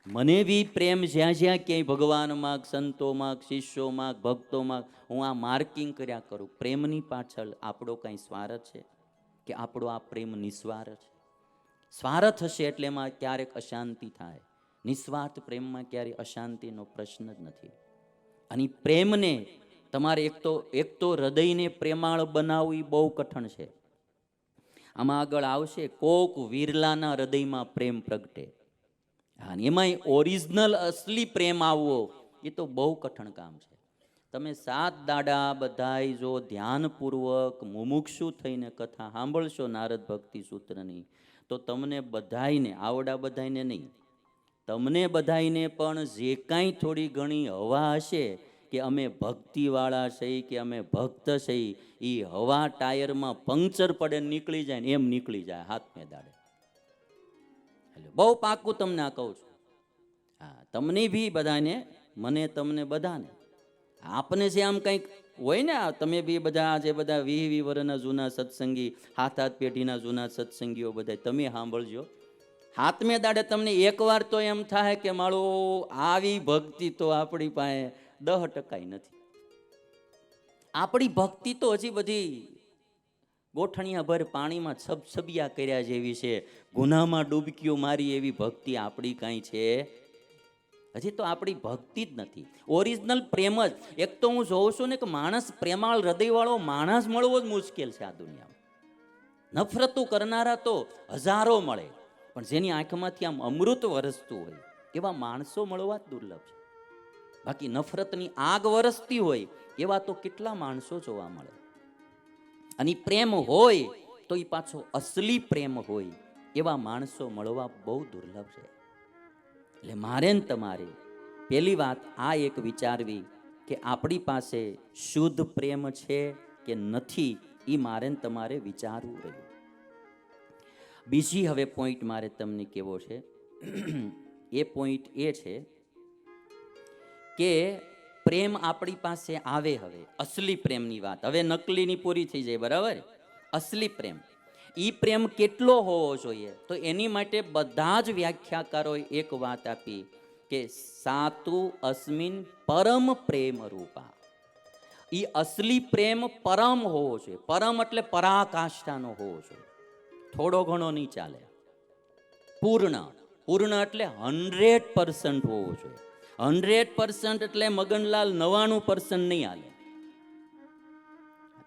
મને બી પ્રેમ જ્યાં જ્યાં ક્યાંય ભગવાનમાં, સંતોમાં, શિષ્યોમાં, ભક્તોમાં હું આ માર્કિંગ કર્યા કરું. પ્રેમની પાછળ આપણો કાંઈ સ્વાર્થ છે કે આપણો આ પ્રેમ નિસ્વાર્થ છે? સ્વાર્થ હશે એટલે એમાં ક્યારેક અશાંતિ થાય. નિસ્વાર્થ પ્રેમમાં ક્યારેય અશાંતિનો પ્રશ્ન જ નથી. અને પ્રેમને તમારે એક તો હૃદયને પ્રેમાળ બનાવવું એ બહુ કઠણ છે. આમાં આગળ આવશે કોક વિરલાના હૃદયમાં પ્રેમ પ્રગટે. અને એમાંય ઓરિજિનલ અસલી પ્રેમ આવવો એ તો બહુ કઠણ કામ છે. તમે 7 દાડા બધાય જો ધ્યાનપૂર્વક મુમુક્ષુ થઈને કથા સાંભળશો નારદ ભક્તિ સૂત્રની, તો તમને બધાયને, આવડા બધાયને નહીં, તમને બધાયને પણ જે કાંઈ થોડી ઘણી હવા હશે કે અમે ભક્તિવાળા છીએ કે અમે ભક્ત છીએ, એ હવા ટાયરમાં પંક્ચર પડે નીકળી જાય ને એમ નીકળી જાય હાથમે દાડે. બહુ પાકું તમને આ કહું છું. હા, તમને બી બધાને, મને તમને બધાને, આપને જે આમ કંઈક હોય ને, તમે બી બધા જે બધા 20 વર્ષના જૂના સત્સંગી, 7 પેઢીના જૂના સત્સંગીઓ બધા તમે સાંભળજો. હાથમે દાડે તમને એકવાર તો એમ થાય કે મારું આવી ભક્તિ તો આપણી પાસે 10% નથી. આપણી ભક્તિ તો હજી બધી ગોઠણિયા ભર પાણીમાં છબછબિયા કર્યા જેવી છે, ગુનામાં ડૂબકીઓ મારી એવી ભક્તિ આપણી કાંઈ છે હજી તો આપણી ભક્તિ જ નથી. ઓરિજિનલ પ્રેમ જ. એક તો હું જોઉં છું ને કે માણસ, પ્રેમાળ હૃદયવાળો માણસ મળવો જ મુશ્કેલ છે આ દુનિયામાં. નફરતું કરનારા તો હજારો મળે, પણ જેની આંખમાંથી આમ અમૃત વરસતું હોય એવા માણસો મળવા જ દુર્લભ છે. બાકી નફરતની આગ વરસતી હોય એવા તો કેટલા માણસો જોવા મળે. અને પ્રેમ હોય તો એ પાછો અસલી પ્રેમ હોય એવા માણસો મળવા બહુ દુર્લભ છે. એટલે મારે ને તમારે પહેલી વાત આ એક વિચારવી કે આપણી પાસે શુદ્ધ પ્રેમ છે કે નથી, એ મારે ને તમારે વિચારવું રહ્યું. બીજી હવે પોઈન્ટ મારે તમને કહેવો છે. એ પોઈન્ટ એ છે કે પ્રેમ આપણી પાસે આવે, હવે અસલી પ્રેમની વાત, હવે નકલીની પૂરી થઈ જાય, બરાબર? અસલી પ્રેમ, ઈ પ્રેમ કેટલો હોવો જોઈએ? તો એની માટે બધા જ વ્યાખ્યાકારોએ એક વાત આપી કે સાતુ અસ્મિન પરમ પ્રેમ રૂપા. ઈ અસલી પ્રેમ પરમ હોવો જોઈએ. પરમ એટલે પરાકાષ્ઠાનો હોવો જોઈએ, થોડો ઘણો નહીં ચાલે. પૂર્ણ, પૂર્ણ એટલે 100% હોવો જોઈએ. 100% એટલે મગનલાલ 99% નહીં હાલે,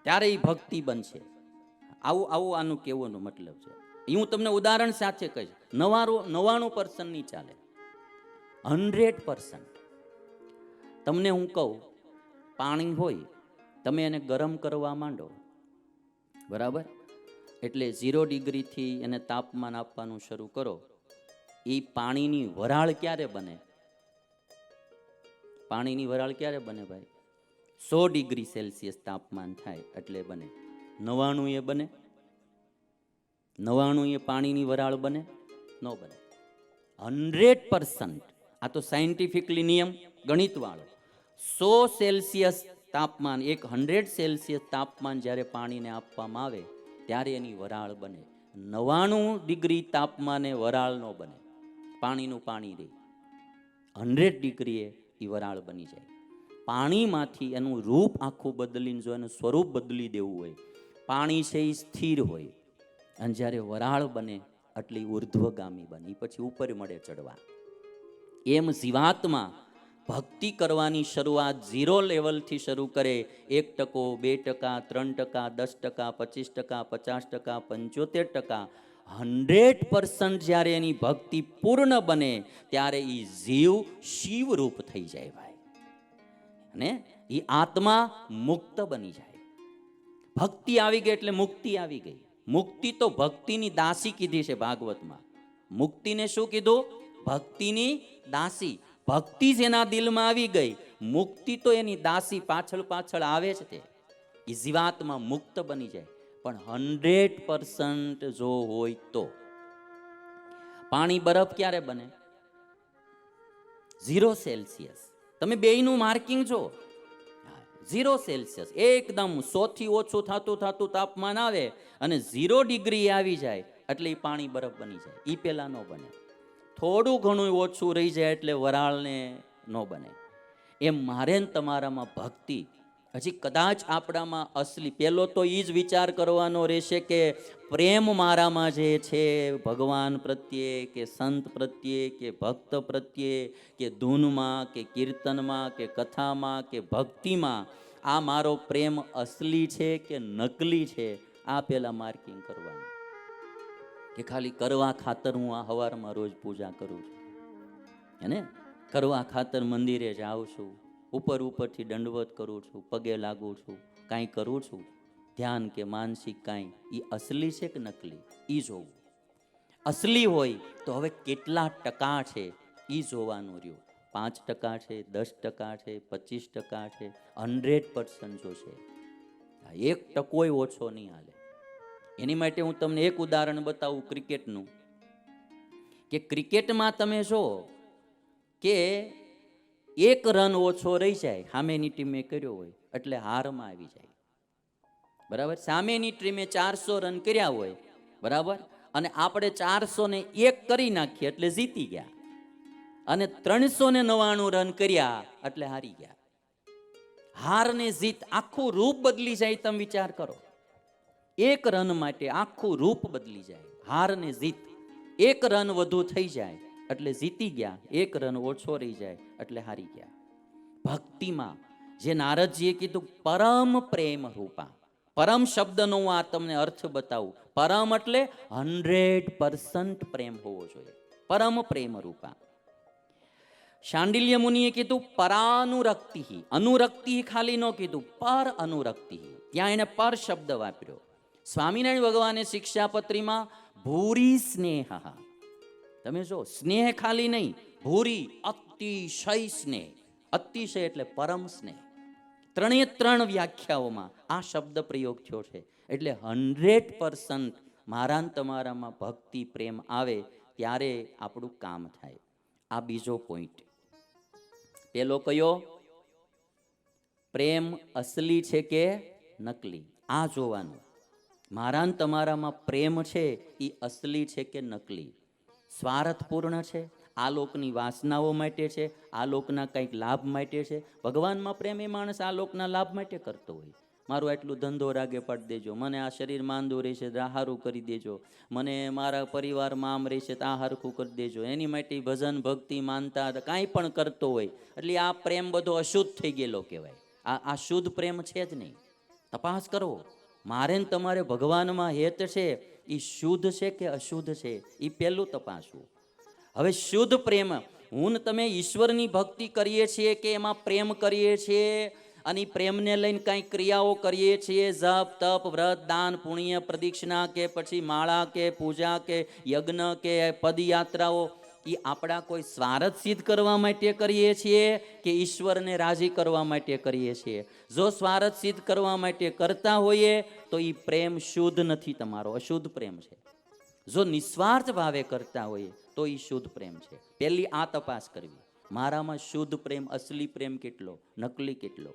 ત્યારે એ ભક્તિ બનશે. આવું આવું આનું કહેવાનો મતલબ છે. એ હું તમને ઉદાહરણ સાથે કહીશ. 99% નહીં ચાલે, 100%. તમને હું કહું, પાણી હોય, તમે એને ગરમ કરવા માંડો, બરાબર? એટલે 0 ડિગ્રીથી એને તાપમાન આપવાનું શરૂ કરો. એ પાણીની વરાળ ક્યારે બને? પાણીની વરાળ ક્યારે બને ભાઈ? 100 ડિગ્રી સેલ્સિયસ તાપમાન થાય એટલે બને. 99 એ બને? 99 એ પાણીની વરાળ બને? ન બને. 100%. આ તો સાયન્ટિફિકલી નિયમ, ગણિત વાળો. 100 સેલ્સિયસ તાપમાન, 100 સેલ્સિયસ તાપમાન જ્યારે પાણીને આપવામાં આવે ત્યારે એની વરાળ બને. 99 ડિગ્રી તાપમાને વરાળ ન બને, પાણીનું પાણી રહે. 100 ડિગ્રીએ એ વરાળ બની જાય. પાણીમાંથી એનું રૂપ આખું બદલીને જો એનું સ્વરૂપ બદલી દેવું હોય, પાણી છે એ સ્થિર હોય, અને જ્યારે વરાળ બને એટલે ઉર્ધ્વગામી બને, પછી ઉપર મળે ચડવા. એમ જીવાત્મા ભક્તિ કરવાની શરૂઆત 0 લેવલથી શરૂ કરે. 1%, 2%, 3%, 10%, 25%, 50%, 75%, 100% જ્યારે એની ભક્તિ પૂર્ણ બને ત્યારે એ જીવ શિવરૂપ થઈ જાય ભાઈ, અને એ આત્મા મુક્ત બની જાય. ભક્તિ આવી ગઈ એટલે મુક્તિ આવી ગઈ. મુક્તિ તો ભક્તિની દાસી કીધી છે ભાગવતમાં. મુક્તિને શું કીધું? ભક્તિની દાસી. ભક્તિ જેના દિલમાં આવી ગઈ, મુક્તિ તો એની દાસી પાછળ પાછળ આવે જ. તે એ જીવાત્મા મુક્ત બની જાય. પણ 100% જો હોય તો. પાણી બરફ ક્યારે બને? 0 સેલ્સિયસ. તમે બેયનું માર્કિંગ જો, 0 સેલ્સિયસ, એકદમ 100 થી ઓછું થતું થતું તાપમાન આવે અને 0 ડિગ્રી આવી જાય એટલે એ પાણી બરફ બની જાય. એ પેલા ન બને. થોડું ઘણું ઓછું રહી જાય એટલે વરાળને ન બને. એમ મારે ને તમારામાં ભક્તિ હજી કદાચ આપણામાં અસલી, પહેલો તો એ જ વિચાર કરવાનો રહેશે કે પ્રેમ મારામાં જે છે ભગવાન પ્રત્યે કે સંત પ્રત્યે કે ભક્ત પ્રત્યે કે ધૂનમાં કે કીર્તનમાં કે કથામાં કે ભક્તિમાં, આ મારો પ્રેમ અસલી છે કે નકલી છે, આ પહેલાં માર્કિંગ કરવાનું. કે ખાલી કરવા ખાતર હું આ સવારમાં રોજ પૂજા કરું છું, હે, કરવા ખાતર મંદિરે જાઉં છું, ઉપરથી દંડવત કરું છું, પગે લાગું છું, કાંઈ કરું છું, ધ્યાન કે માનસિક કાંઈ, એ અસલી છે કે નકલી, એ જોવું. અસલી હોય તો હવે કેટલા ટકા છે એ જોવાનું રહ્યું. 5% છે, 10% છે, 25% છે, 100% જોશે. 1% ઓછો નહીં હાલે. એની માટે હું તમને એક ઉદાહરણ બતાવું ક્રિકેટનું, કે ક્રિકેટમાં તમે જો કે 1 રન ઓછો રહી જાય, સામેની ટીમે કર્યો હોય એટલે હારમાં આવી જાય. બરાબર, સામેની ટીમે 400 રન કર્યા હોય, બરાબર, અને આપણે 401 કરી નાખીએ એટલે જીતી ગયા, અને 399 રન કર્યા એટલે હારી ગયા. હાર ને જીત આખું રૂપ બદલી જાય. તમે વિચાર કરો, 1 રન માટે આખું રૂપ બદલી જાય. હાર ને જીત, 1 રન વધુ થઈ જાય એટલે જીતી ગયા, 1 રન ઓછો રહી જાય એટલે હારી ગયા. ભક્તિમાં જે નારદજીએ કીધું પરમ પ્રેમ રૂપા, પરમ શબ્દનો હું આ તમને અર્થ બતાવું. પરમ એટલે 100% પ્રેમ હોવો જોઈએ, પરમ પ્રેમ રૂપા. શાંડિલ્ય મુનિએ કીધું પરાનુરક્તિ, અનુરક્તિ ખાલી ન કીધું, પર અનુરક્તિ, ત્યાં એને પર શબ્દ વાપર્યો. સ્વામિનારાયણ ભગવાને શિક્ષાપત્રીમાં ભૂરી સ્નેહ, તમે જો સ્નેહ ખાલી નહીં, ભૂરી અતિશય સ્નેહ, અતિશય એટલે પરમ સ્નેહ. 3 વ્યાખ્યાઓમાં આ શબ્દ પ્રયોગ થયો છે. એટલે 100% મારા તમારામાં ભક્તિ પ્રેમ આવે ત્યારે આપણું કામ થાય. આ બીજો પોઈન્ટ. પેલો કયો? પ્રેમ અસલી છે કે નકલી, આ જોવાનું. મારા તમારામાં પ્રેમ છે એ અસલી છે કે નકલી, સ્વાર્થપૂર્ણ છે, આ લોકની વાસનાઓ માટે છે, આ લોકના કંઈક લાભ માટે છે. ભગવાનમાં પ્રેમ એ માણસ આ લોકના લાભ માટે કરતો હોય. મારું આટલું ધંધો રાગે પાડી દેજો, મને આ શરીર માંદું રહેશે તો આ હારું કરી દેજો, મને મારા પરિવારમાં આમ રહેશે તો આ હરખું કરી દેજો, એની માટે ભજન ભક્તિ માનતા કાંઈ પણ કરતો હોય. એટલે આ પ્રેમ બધો અશુદ્ધ થઈ ગયેલો કહેવાય. આ શુદ્ધ પ્રેમ છે જ નહીં. તપાસ કરો, મારે ને તમારે ભગવાનમાં હેત છે એ શુદ્ધ છે કે અશુદ્ધ છે, એ પહેલું તપાસવું. હવે શુદ્ધ પ્રેમ, હું ને તમે ઈશ્વરની ભક્તિ કરીએ છીએ કે એમાં પ્રેમ કરીએ છીએ, અને પ્રેમને લઈને કાંઈ ક્રિયાઓ કરીએ છીએ, જપ તપ વ્રત દાન પુણ્ય પ્રદક્ષિણા કે પછી માળા કે પૂજા કે યજ્ઞ કે પદયાત્રાઓ, એ આપણા કોઈ સ્વાર્થ સિદ્ધ કરવા માટે કરીએ છીએ કે ઈશ્વરને રાજી કરવા માટે કરીએ છીએ? જો સ્વાર્થ સિદ્ધ કરવા માટે કરતા હોઈએ તો એ પ્રેમ શુદ્ધ નથી, તમારો અશુદ્ધ પ્રેમ છે. જો નિસ્વાર્થ ભાવે કરતા હોઈએ તો એ શુદ્ધ પ્રેમ છે. પહેલી આ તપાસ કરવી, મારામાં શુદ્ધ પ્રેમ અસલી પ્રેમ કેટલો, નકલી કેટલો.